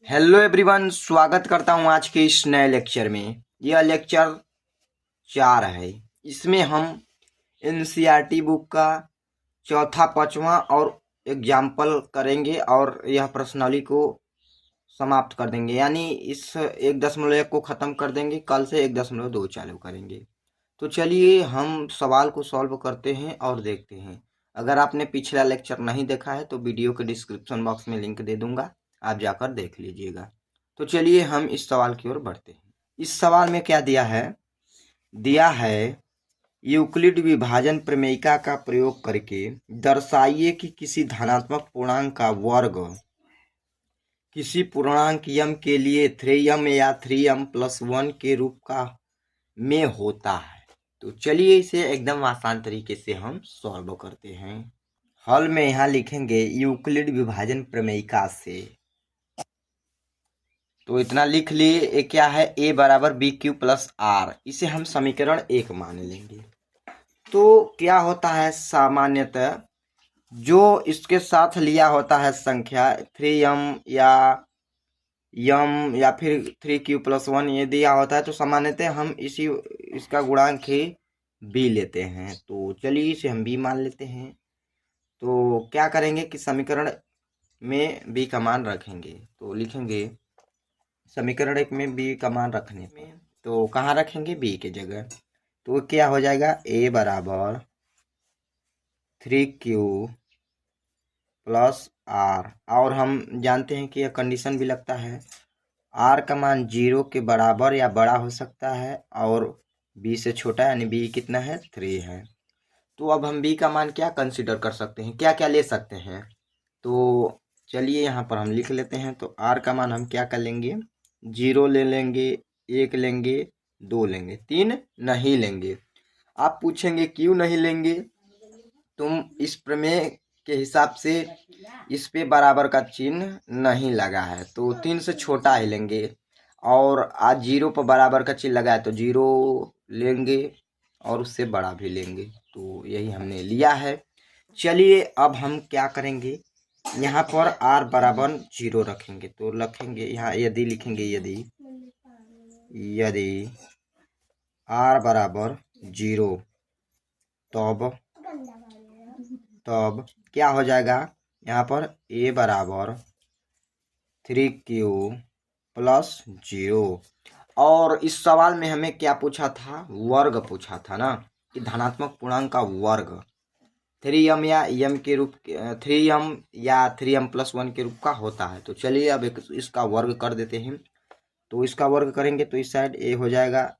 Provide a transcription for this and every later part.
Hello everyone, स्वागत करता हूं आज के इस नए लेक्चर में। यह लेक्चर 4 है। इसमें हम एनसीईआरटी बुक का चौथा, पांचवा और एग्जाम्पल करेंगे और यह प्रश्नावली को समाप्त कर देंगे। यानी इस 1.1 को ख़त्म कर देंगे। कल से 1.2 चालू करेंगे। तो चलिए हम सवाल को सॉल्व करते हैं और देखते हैं। अगर आपने पिछला लेक्चर नहीं देखा है तो वीडियो के डिस्क्रिप्शन बॉक्स में लिंक दे दूंगा, आप जाकर देख लीजिएगा। तो चलिए हम इस सवाल की ओर बढ़ते हैं। इस सवाल में क्या दिया है यूक्लिड विभाजन प्रमेयिका का प्रयोग करके दर्शाइए कि किसी धनात्मक पूर्णांक का वर्ग किसी पूर्णांक m के लिए 3m या 3m+1 के रूप का में होता है। तो चलिए इसे एकदम आसान तरीके से हम सॉल्व करते हैं। हल में यहाँ लिखेंगे यूक्लिड विभाजन प्रमेयिका से। तो इतना लिख लिए। ये क्या है, a बराबर BQ+R। इसे हम समीकरण 1 मान लेंगे। तो क्या होता है, सामान्यतः जो इसके साथ लिया होता है संख्या 3m या फिर 3Q+1 ये दिया होता है, तो सामान्यतः हम इसका गुणांक ही b लेते हैं। तो चलिए इसे हम b मान लेते हैं। तो क्या करेंगे कि समीकरण में b का मान रखेंगे। तो लिखेंगे समीकरण 1 में b का मान रखने में, तो कहाँ रखेंगे, b के जगह। तो क्या हो जाएगा, a बराबर 3Q+R। और हम जानते हैं कि यह कंडीशन भी लगता है, r का मान 0 के बराबर या बड़ा हो सकता है और b से छोटा, यानी b कितना है, 3 है। तो अब हम b का मान क्या कंसीडर कर सकते हैं, क्या क्या ले सकते हैं। तो चलिए यहाँ पर हम लिख लेते हैं। तो r का मान हम क्या कर लेंगे, 0 ले लेंगे, 1 लेंगे, 2 लेंगे, 3 नहीं लेंगे। आप पूछेंगे क्यों नहीं लेंगे। तुम इस प्रमेय के हिसाब से इस पे बराबर का चिन्ह नहीं लगा है, तो 3 से छोटा ही लेंगे। और आज 0 पर बराबर का चिन्ह लगा है तो 0 लेंगे और उससे बड़ा भी लेंगे। तो यही हमने लिया है। चलिए अब हम क्या करेंगे, यहाँ पर r बराबर 0 रखेंगे। तो रखेंगे यहाँ, यदि लिखेंगे, यदि r बराबर 0, तब क्या हो जाएगा, यहाँ पर a बराबर 3Q+0। और इस सवाल में हमें क्या पूछा था, वर्ग पूछा था ना, कि धनात्मक पूर्णांक का वर्ग 3m या m के रूप 3m या 3m+1 के रूप का होता है। तो चलिए अब इसका वर्ग कर देते हैं। तो इसका वर्ग करेंगे तो इस साइड a हो जाएगा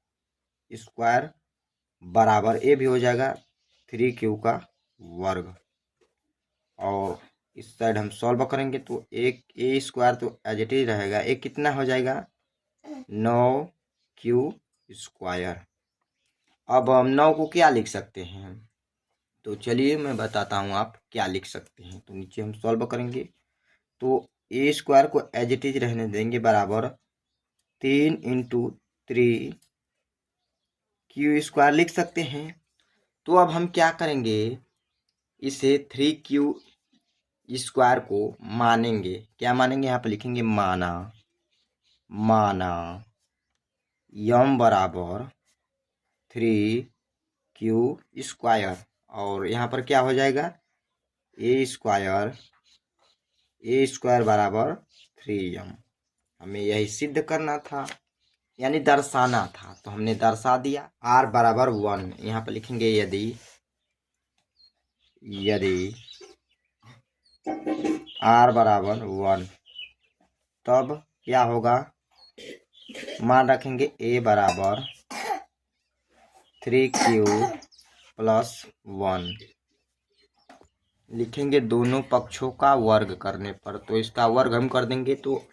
स्क्वायर बराबर a भी हो जाएगा 3Q का वर्ग। और इस साइड हम सॉल्व करेंगे तो एक a स्क्वायर तो एज इट इज रहेगा, a कितना हो जाएगा, 9Q²। अब हम 9 को क्या लिख सकते हैं, तो चलिए मैं बताता हूँ आप क्या लिख सकते हैं। तो नीचे हम सॉल्व करेंगे तो a स्क्वायर को एज इट इज रहने देंगे बराबर 3 × 3Q² लिख सकते हैं। तो अब हम क्या करेंगे, इसे 3Q² को मानेंगे। क्या मानेंगे, यहाँ पर लिखेंगे माना m बराबर 3Q²। और यहाँ पर क्या हो जाएगा, a स्क्वायर बराबर 3m। हमें यही सिद्ध करना था, यानी दर्शाना था, तो हमने दर्शा दिया। r बराबर 1, यहाँ पर लिखेंगे यदि r बराबर 1, तब क्या होगा, मान रखेंगे a बराबर 3Q+1। लिखेंगे दोनों पक्षों का वर्ग करने पर, तो इसका वर्ग हम कर देंगे। तो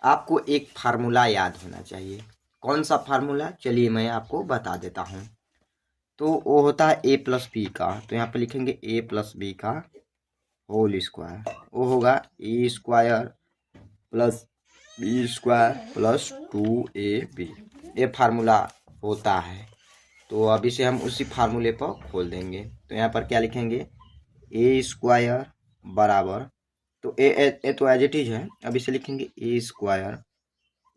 आपको एक फार्मूला याद होना चाहिए। कौन सा फार्मूला, चलिए मैं आपको बता देता हूँ। तो वो होता है a+b का। तो यहाँ पे लिखेंगे a+b का होल स्क्वायर, वो होगा a² + b² + 2ab। ये फार्मूला होता है। तो अब इसे हम उसी फार्मूले पर खोल देंगे। तो यहाँ पर क्या लिखेंगे, a² बराबर, तो ए तो एज इट इज है। अब इसे लिखेंगे ए स्क्वायर,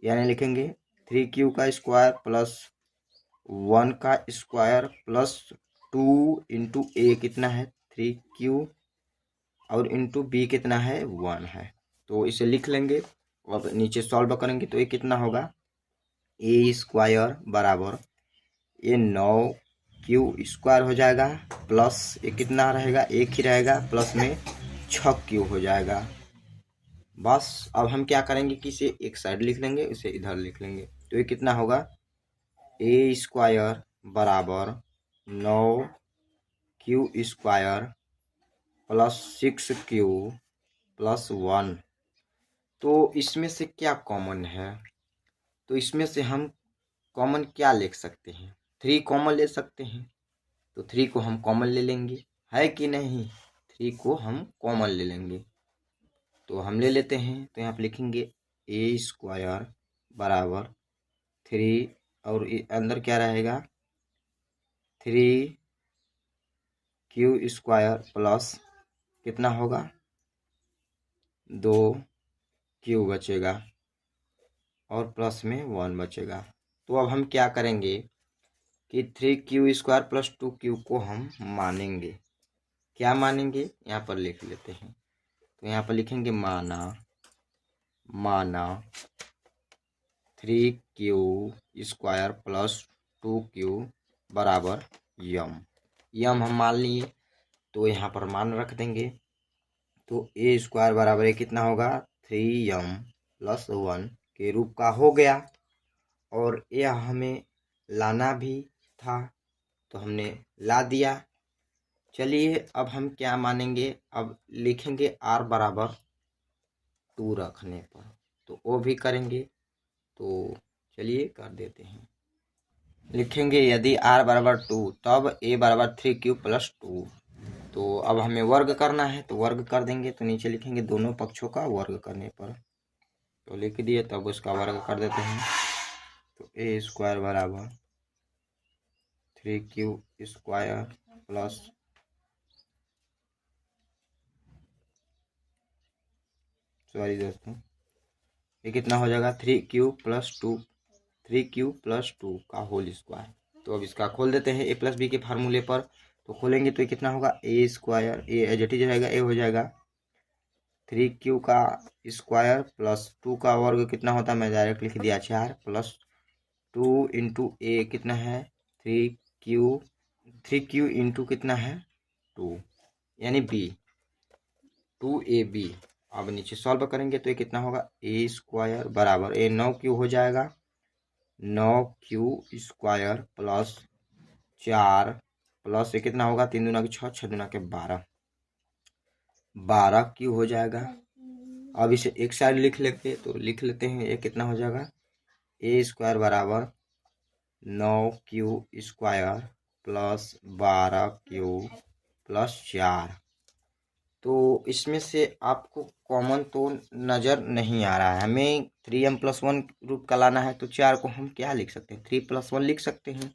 यानी लिखेंगे 3q का स्क्वायर प्लस 1 का स्क्वायर प्लस 2 इंटू ए कितना है 3q और इंटू बी कितना है 1 है। तो इसे लिख लेंगे। अब नीचे सॉल्व करेंगे तो ये कितना होगा ए स्क्वायर बराबर ये 9q स्क्वायर हो जाएगा प्लस ये कितना रहेगा एक ही रहेगा प्लस में 6q हो जाएगा। बस अब हम क्या करेंगे कि इसे एक साइड लिख लेंगे, इसे इधर लिख लेंगे। तो ये कितना होगा ए स्क्वायर बराबर 9q square plus 6q plus 1। तो इसमें से क्या कॉमन है, तो इसमें से हम कॉमन क्या ले सकते हैं 3 कॉमन ले सकते हैं। तो 3 को हम कॉमन ले लेंगे, है कि नहीं, 3 को हम कॉमन ले लेंगे। तो हम ले लेते हैं। तो यहाँ पे लिखेंगे ए स्क्वायर बराबर 3 और अंदर क्या रहेगा 3q स्क्वायर प्लस कितना होगा 2q बचेगा और प्लस में 1 बचेगा। तो अब हम क्या करेंगे कि 3q स्क्वायर प्लस 2q को हम मानेंगे। क्या मानेंगे यहाँ पर लिख लेते हैं। तो यहाँ पर लिखेंगे माना 3q स्क्वायर प्लस 2q बराबर यम हम मान लिए। तो यहाँ पर मान रख देंगे। तो ए स्क्वायर बराबर ये कितना होगा 3m प्लस 1 के रूप का हो गया। और यह हमें लाना भी था तो हमने ला दिया। चलिए अब हम क्या मानेंगे, अब लिखेंगे r बराबर 2 रखने पर, तो वो भी करेंगे। तो चलिए कर देते हैं। लिखेंगे यदि r बराबर 2 तब a बराबर 3q प्लस 2। तो अब हमें वर्ग करना है तो वर्ग कर देंगे। तो नीचे लिखेंगे दोनों पक्षों का वर्ग करने पर, तो लिख दिए। तब उसका वर्ग कर देते हैं। तो ए स्क्वायर बराबर 3q स्क्वायर प्लस सॉरी दोस्तों ये कितना हो जाएगा 3q प्लस 2 का होल स्क्वायर। तो अब इसका खोल देते हैं ए प्लस बी के फार्मूले पर। तो खोलेंगे तो ये कितना होगा A square A as it is रहेगा ए हो जाएगा 3q का स्क्वायर प्लस 2 का वर्ग कितना होता है मैं डायरेक्ट लिख दिया 4 प्लस 2 इंटू ए कितना है 3q इंटू कितना है 2 यानी बी 2ab। अब नीचे सॉल्व करेंगे तो ये कितना होगा ए स्क्वायर बराबर ए 9q हो जाएगा 9q स्क्वायर प्लस 4 प्लस ये कितना होगा 3 दूना के 6 6 दूना के 12q हो जाएगा। अब इसे एक साइड लिख लेते तो लिख लेते हैं। ये कितना हो जाएगा ए स्क्वायर बराबर 9q square plus 12q plus 4। तो इसमें से आपको कॉमन तो नज़र नहीं आ रहा है। हमें 3m+1 रूप का लाना है। तो 4 को हम क्या लिख सकते हैं 3+1 लिख सकते हैं।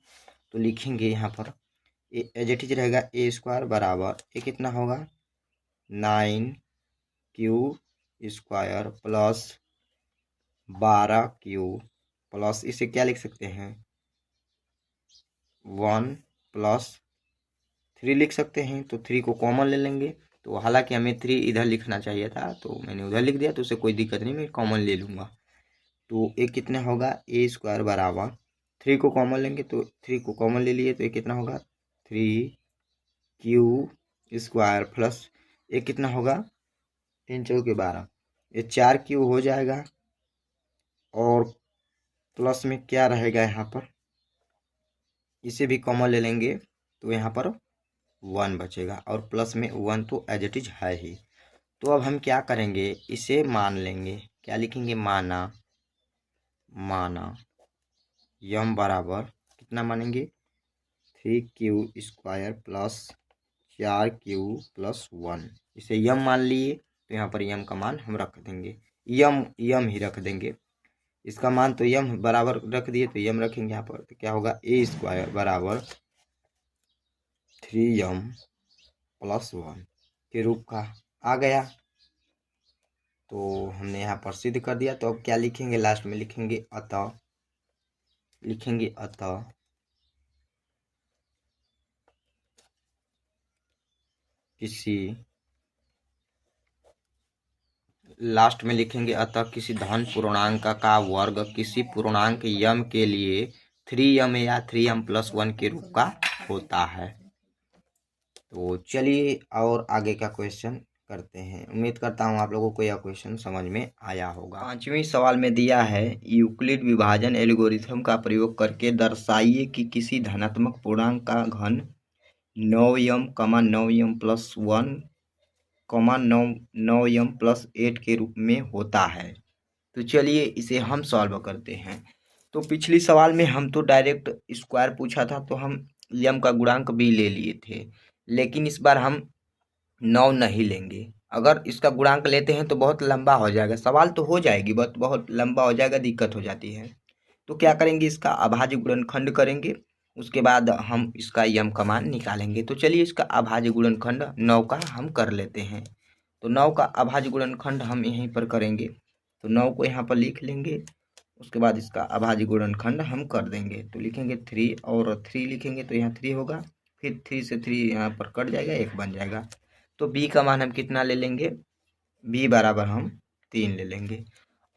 तो लिखेंगे यहाँ पर एज इट इज रहेगा ए स्क्वायर बराबर ये कितना होगा 9q square plus 12q plus इसे क्या लिख सकते हैं 1 प्लस 3 लिख सकते हैं। तो 3 को कॉमन ले लेंगे। तो हालांकि हमें 3 इधर लिखना चाहिए था तो मैंने उधर लिख दिया। तो उसे कोई दिक्कत नहीं, मैं कॉमन ले लूँगा। तो ये कितना होगा ए स्क्वायर बराबर 3 को कॉमन लेंगे तो 3 को कॉमन ले लिए तो ये कितना होगा 3q स्क्वायर प्लस ये कितना होगा 3 चौके 12 ये 4q हो जाएगा। और प्लस में क्या रहेगा यहाँ पर इसे भी कॉमन ले लेंगे तो यहाँ पर 1 बचेगा और प्लस में 1 तो एज इट इज है ही। तो अब हम क्या करेंगे इसे मान लेंगे। क्या लिखेंगे माना यम बराबर कितना मानेंगे 3q square plus 4q plus 1। इसे यम मान लिए तो यहाँ पर यम का मान हम रख देंगे। यम ही रख देंगे। इसका मान तो यम बराबर रख दिए तो यम रखेंगे यहाँ पर। तो क्या होगा ए स्क्वायर बराबर 3m+1 के रूप का आ गया। तो हमने यहाँ पर सिद्ध कर दिया। तो अब क्या लिखेंगे, लास्ट में लिखेंगे अतः, किसी, लास्ट में लिखेंगे अतः किसी धन पूर्णांक का वर्ग किसी पूर्णांक यम के लिए 3m या 3m+1 के रूप का होता है। तो चलिए और आगे का क्वेश्चन करते हैं। उम्मीद करता हूँ आप लोगों को यह क्वेश्चन समझ में आया होगा। 5वें सवाल में दिया है, यूक्लिड विभाजन एल्गोरिथम का प्रयोग करके दर्शाइए कि किसी धनात्मक पूर्णांक का घन 9m, 9m+1, 9m+8 के रूप में होता है। तो चलिए इसे हम सॉल्व करते हैं। तो पिछली सवाल में हम तो डायरेक्ट स्क्वायर पूछा था, तो हम यम का गुणांक भी ले लिए थे, लेकिन इस बार हम 9 नहीं लेंगे। अगर इसका गुणांक लेते हैं तो बहुत लंबा हो जाएगा, सवाल तो हो जाएगी बट बहुत लंबा हो जाएगा, दिक्कत हो जाती है। तो क्या करेंगे, इसका अभाज्य गुणनखंड करेंगे, उसके बाद हम इसका यम का मान निकालेंगे। तो चलिए इसका अभाज्य गुणनखंड 9 का हम कर लेते हैं। तो 9 का अभाज्य गुणनखंड हम यहीं पर करेंगे। तो 9 को यहाँ पर लिख लेंगे, उसके बाद इसका अभाज्य गुणनखंड हम कर देंगे। तो लिखेंगे 3 और 3 लिखेंगे तो यहाँ 3 होगा, फिर 3 से 3 यहाँ पर कट जाएगा, 1 बन जाएगा। तो b का मान हम कितना ले लेंगे, b बराबर हम 3 ले लेंगे।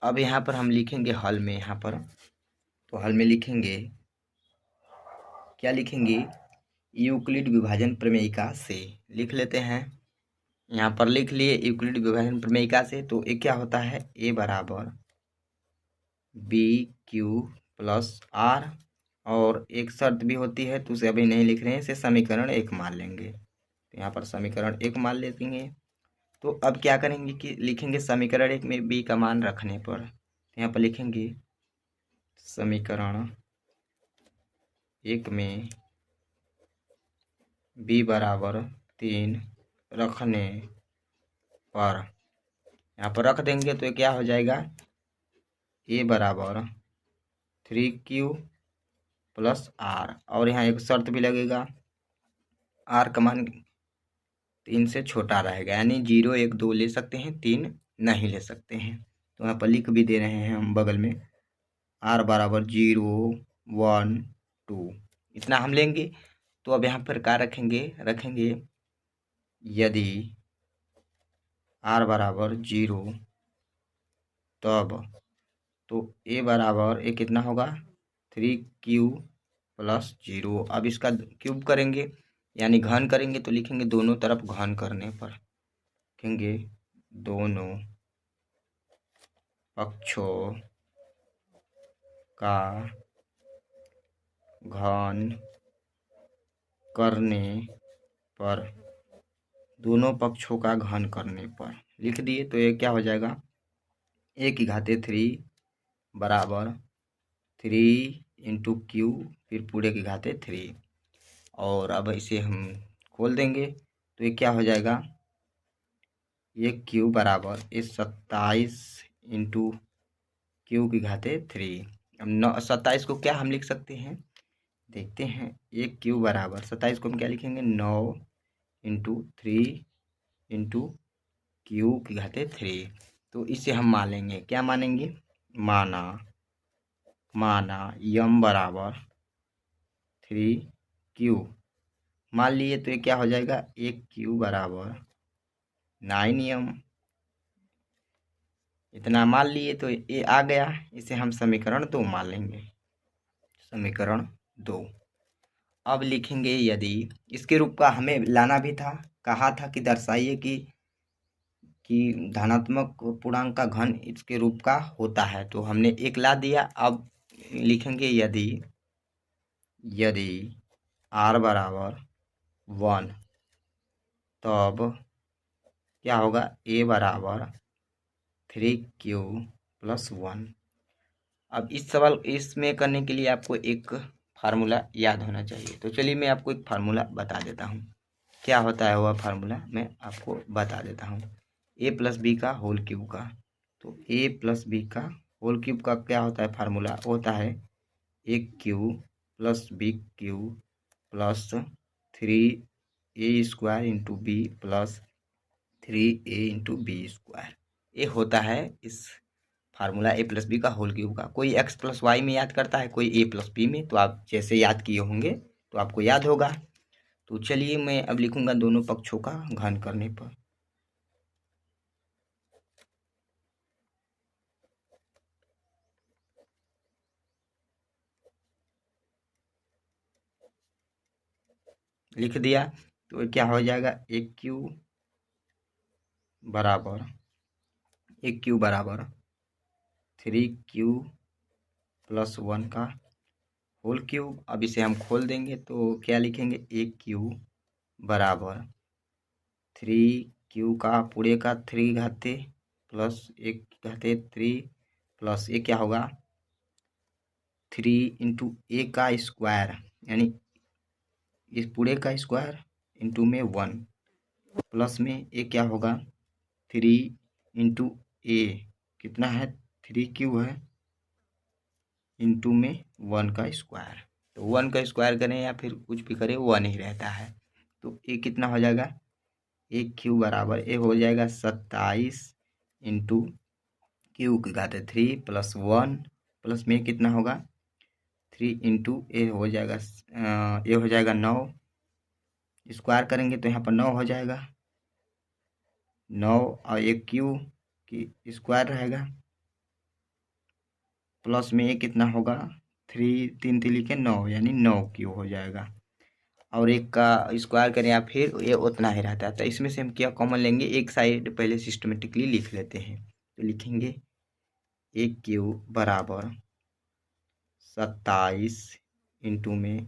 अब यहाँ पर हम लिखेंगे हल में, यहाँ पर तो हल में लिखेंगे, क्या लिखेंगे, यूक्लिड विभाजन प्रमेयिका से लिख लेते हैं। यहाँ पर लिख लिए यूक्लिड विभाजन प्रमेयिका से। तो ये क्या होता है, a बराबर BQ+R, और एक शर्त भी होती है तो उसे अभी नहीं लिख रहे हैं, इसे समीकरण 1 मान लेंगे। तो यहाँ पर समीकरण 1 मान लेंगे। तो अब क्या करेंगे कि लिखेंगे समीकरण 1 में b का मान रखने पर, तो यहाँ पर लिखेंगे समीकरण 1 में b बराबर 3 रखने पर, यहाँ पर रख देंगे तो ये क्या हो जाएगा, a बराबर 3Q+R, और यहाँ एक शर्त भी लगेगा, R का मान 3 से छोटा रहेगा, यानी 0, 1, 2 ले सकते हैं, 3 नहीं ले सकते हैं। तो यहाँ पर लिख भी दे रहे हैं हम बगल में, R बराबर 0, 1, 2 इतना हम लेंगे। तो अब यहाँ पर क्या रखेंगे यदि R बराबर 0 तब, तो a बराबर a कितना होगा 3Q+0। अब इसका क्यूब करेंगे यानी घन करेंगे, तो लिखेंगे दोनों तरफ घन करने पर, लिखेंगे दोनों पक्षों का घन करने पर, दोनों पक्षों का घन करने पर लिख दिए। तो ये क्या हो जाएगा, a⁻³ बराबर 3 × Q, फिर पूरे की घाते 3, और अब इसे हम खोल देंगे तो ये क्या हो जाएगा, ये Q बराबर 27 × Q⁻3। अब 27 को क्या हम लिख सकते हैं, देखते हैं। एक Q बराबर 27 को हम क्या लिखेंगे, 9 × 3 × Q⁻3। तो इसे हम मानेंगे, क्या मानेंगे, माना यम बराबर 3Q मान लिए। तो ये क्या हो जाएगा, एक Q बराबर 9m, इतना मान लिए। तो ये आ गया, इसे हम समीकरण 2 मान लेंगे, समीकरण 2। अब लिखेंगे यदि इसके रूप का हमें लाना भी था, कहा था कि दर्शाइए कि धनात्मक पूर्णांक का घन इसके रूप का होता है, तो हमने 1 ला दिया। अब लिखेंगे यदि R बराबर 1 तब क्या होगा, a बराबर 3Q+1। अब इस सवाल इसमें करने के लिए आपको एक फार्मूला याद होना चाहिए। तो चलिए मैं आपको एक फार्मूला बता देता हूँ, क्या होता है वह फार्मूला मैं आपको बता देता हूँ। a+b का होल क्यूब का, तो a+b का होल क्यूब का क्या होता है फार्मूला, होता है a³ + b³ + 3a² × b + 3a × b²। ए होता है इस फार्मूला ए प्लस बी का होल क्यूब का। कोई एक्स प्लस वाई में याद करता है, कोई ए प्लस बी में, तो आप जैसे याद किए होंगे तो आपको याद होगा। तो चलिए मैं अब लिखूंगा दोनों पक्षों का घन करने पर। लिख दिया तो क्या हो जाएगा, एक क्यू बराबर 3q+1 का होल क्यूब। अब इसे हम खोल देंगे तो क्या लिखेंगे, एक क्यू बराबर 3q का पूरे का 3 घाते प्लस 1 घाते 3 प्लस ये क्या होगा 3 इंटू ए का स्क्वायर, यानी इस पूरे का स्क्वायर इंटू में 1 प्लस में ये क्या होगा 3 इंटू ए कितना है 3q है इंटू में 1 का स्क्वायर। तो 1 का स्क्वायर करें या फिर कुछ भी करें 1 ही रहता है। तो ये कितना हो जाएगा, एक क्यू बराबर ये हो जाएगा 27 इंटू क्यू की घाते 3 प्लस 1 प्लस में कितना होगा 3 इंटू ए हो जाएगा ये हो जाएगा 9, स्क्वायर करेंगे तो यहाँ पर 9 हो जाएगा 9 और एक क्यू की स्क्वायर रहेगा प्लस में ये कितना होगा 3 3 के 9 यानी 9 क्यू हो जाएगा। और एक का स्क्वायर करें या फिर ये उतना ही रहता है। तो इसमें से हम क्या कॉमन लेंगे, एक साइड पहले सिस्टमेटिकली लिख लेते हैं। तो लिखेंगे एक क्यू बराबर 27 इंटू में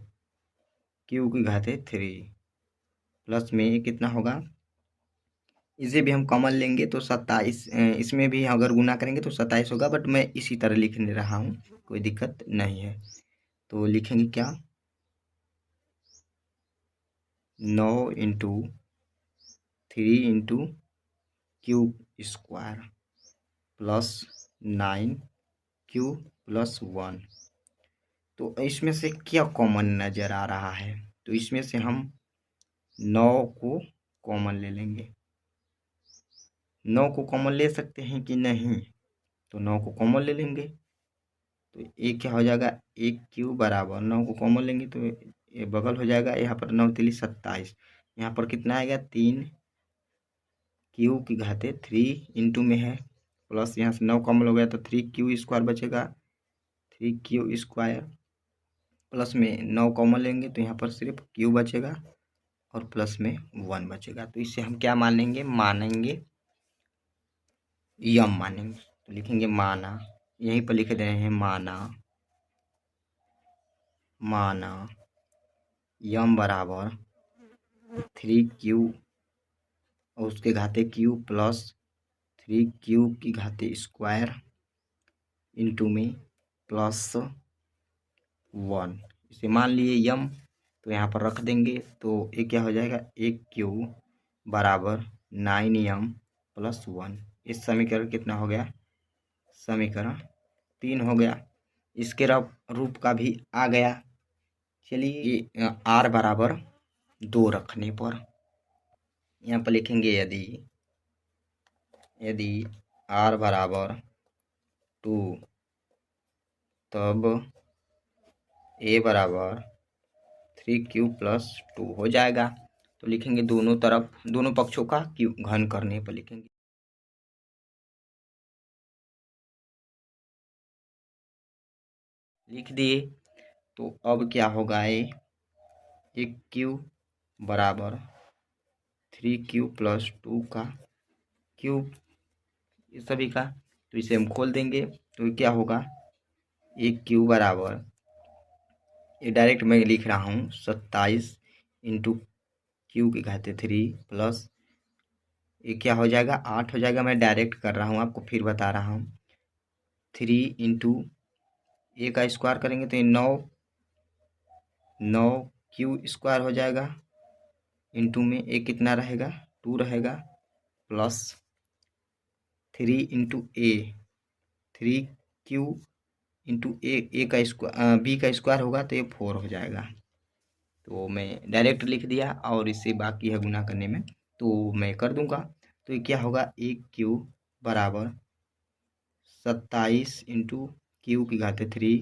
क्यू की घाते 3 प्लस में ये कितना होगा, इसे भी हम कॉमन लेंगे तो 27, इसमें भी अगर गुना करेंगे तो 27 होगा, बट मैं इसी तरह लिखने रहा हूँ, कोई दिक्कत नहीं है। तो लिखेंगे क्या 9 into 3 into Q square plus 9 Q plus 1। तो इसमें से क्या कॉमन नज़र आ रहा है, तो इसमें से हम 9 को कॉमन ले लेंगे। 9 को कॉमन ले सकते हैं कि नहीं, तो 9 को कॉमन ले लेंगे। तो ये क्या हो जाएगा, एक क्यू बराबर 9 को कॉमन लेंगे तो ये बगल हो जाएगा, यहाँ पर 9 तिली 27, यहाँ पर कितना आएगा 3 क्यू की घाते 3 इंटू में है प्लस यहाँ से 9 कॉमन हो गया तो 3q स्क्वायर बचेगा, 3q स्क्वायर प्लस में 9 कॉमन लेंगे तो यहाँ पर सिर्फ q बचेगा और प्लस में 1 बचेगा। तो इससे हम क्या मानेंगे, यम मानेंगे। तो लिखेंगे माना, यहीं पर लिख रहे हैं माना यम बराबर 3q और उसके घाते q प्लस 3q की घाते स्क्वायर इंटू में प्लस 1। इसे मान लिए यम, तो यहाँ पर रख देंगे तो ये क्या हो जाएगा, एक क्यू बराबर 9m प्लस 1। इस समीकरण कितना हो गया, समीकरण 3 हो गया। इसके रूप का भी आ गया। चलिए r बराबर 2 रखने पर यहाँ पर लिखेंगे यदि r बराबर 2 तब a बराबर 3q प्लस 2 हो जाएगा। तो लिखेंगे दोनों पक्षों का क्यू घन करने पर लिखेंगे लिख दिए। तो अब क्या होगा, एक क्यू बराबर 3q प्लस 2 का क्यूब ये सभी का। तो इसे हम खोल देंगे तो क्या होगा, एक क्यू बराबर ये डायरेक्ट मैं लिख रहा हूँ 27 इंटू क्यू की घाते 3 प्लस ये क्या हो जाएगा 8 हो जाएगा। मैं डायरेक्ट कर रहा हूँ, आपको फिर बता रहा हूँ। 3 इंटू ए का स्क्वायर करेंगे तो ये 9 क्यू स्क्वायर हो जाएगा इंटू में ए कितना रहेगा 2 रहेगा प्लस 3 इंटू ए 3q इंटू ए का स्क्वायर बी का स्क्वायर होगा तो ये 4 हो जाएगा। तो मैं डायरेक्ट लिख दिया और इससे बाकी है गुना करने में तो मैं कर दूंगा। तो ये क्या होगा, एक क्यू बराबर 27 इंटू क्यू की घात 3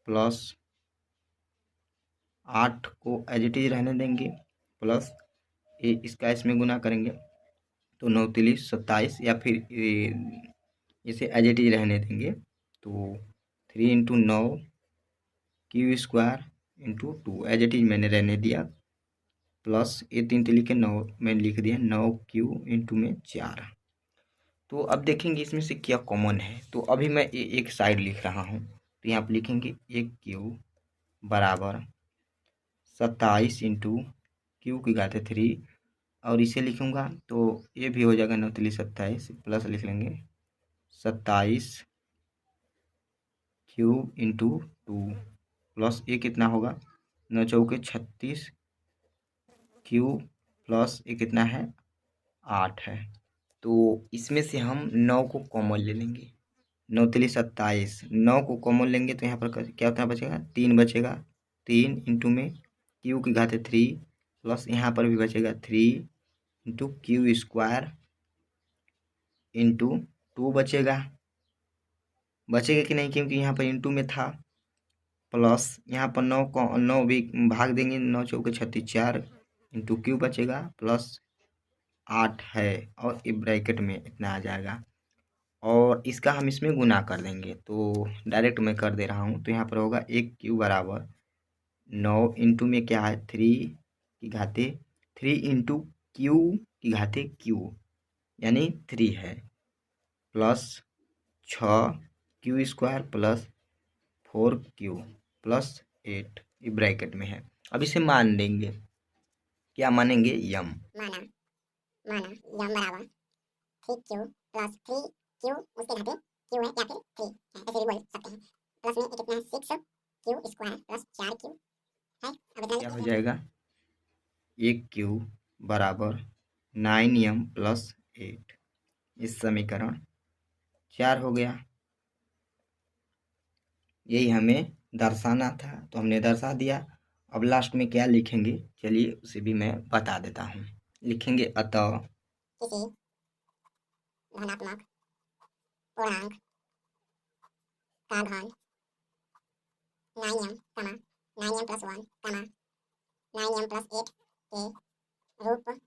प्लस 8 को एज इट इज रहने देंगे प्लस इसका इसमें गुना करेंगे तो 9 तिली 27 या फिर इसे एज इट इज रहने देंगे तो 3 into 9 Q square into 2 as it is मैंने रहने दिया प्लस ये 3 तिली के 9 मैंने लिख दिया 9 क्यू इंटू में 4। तो अब देखेंगे इसमें से क्या कॉमन है। तो अभी मैं एक साइड लिख रहा हूँ तो यहाँ पर लिखेंगे 1 क्यू बराबर 27 इंटू क्यू की घात 3 और इसे लिखूंगा तो ये भी हो जाएगा 9 तिली 27 प्लस लिख लेंगे 27 क्यूब इंटू 2 प्लस ये कितना होगा 9 चौके 36 क्यूब प्लस ये कितना है 8 है। तो इसमें से हम 9 को कॉमन ले लेंगे 9 तिली 27 9 को कॉमन लेंगे तो यहाँ पर क्या उतना बचेगा 3 बचेगा 3 इंटू में क्यू की घात 3 प्लस यहाँ पर भी बचेगा 3 इंटू क्यू स्क्वायर इंटू 2 बचेगा कि नहीं क्योंकि यहाँ पर इंटू में था प्लस यहाँ पर 9 को 9 भी भाग देंगे 9 चौके 36 4 इंटू क्यू बचेगा प्लस 8 है और ये ब्रैकेट में इतना आ जाएगा और इसका हम इसमें गुना कर देंगे तो डायरेक्ट मैं कर दे रहा हूँ तो यहाँ पर होगा 1 क्यू बराबर 9 इंटू में क्या है 3 की घाते 3 इंटू क्यू की घाते क्यू यानी 3 है plus 6 Q square plus 4 Q plus 8 ये ब्रैकेट में है। अब इसे मान देंगे क्या मानेंगे यम माना यम बराबर 3 क्यू प्लस 3 क्यू उसके घाते क्यू है या फिर 3 ऐसे भी बोल सकते हैं प्लस में कितना है 6 क्यू स्क्वायर प्लस 4 क्यू है। अब क्या हो जाएगा 1 क्यू बराबर 9m प्लस 8 इस समीकरण 4 हो गया। यही हमें दर्शाना था तो हमने दर्शा दिया। अब लास्ट में क्या लिखेंगे चलिए उसे भी मैं बता देता हूँ। लिखेंगे अतः किसी धनात्मक पूर्णांक का घन 9m 9m plus 1 9m plus 8 के रूप में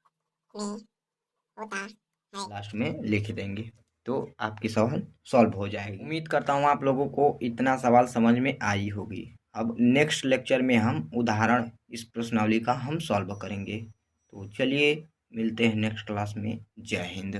होता है। लास्ट में लिख देंगे तो आपकी सवाल सॉल्व हो जाएगी। उम्मीद करता हूँ आप लोगों को इतना सवाल समझ में आई होगी। अब नेक्स्ट लेक्चर में हम उदाहरण इस प्रश्नावली का हम सॉल्व करेंगे। तो चलिए मिलते हैं नेक्स्ट क्लास में। जय हिंद।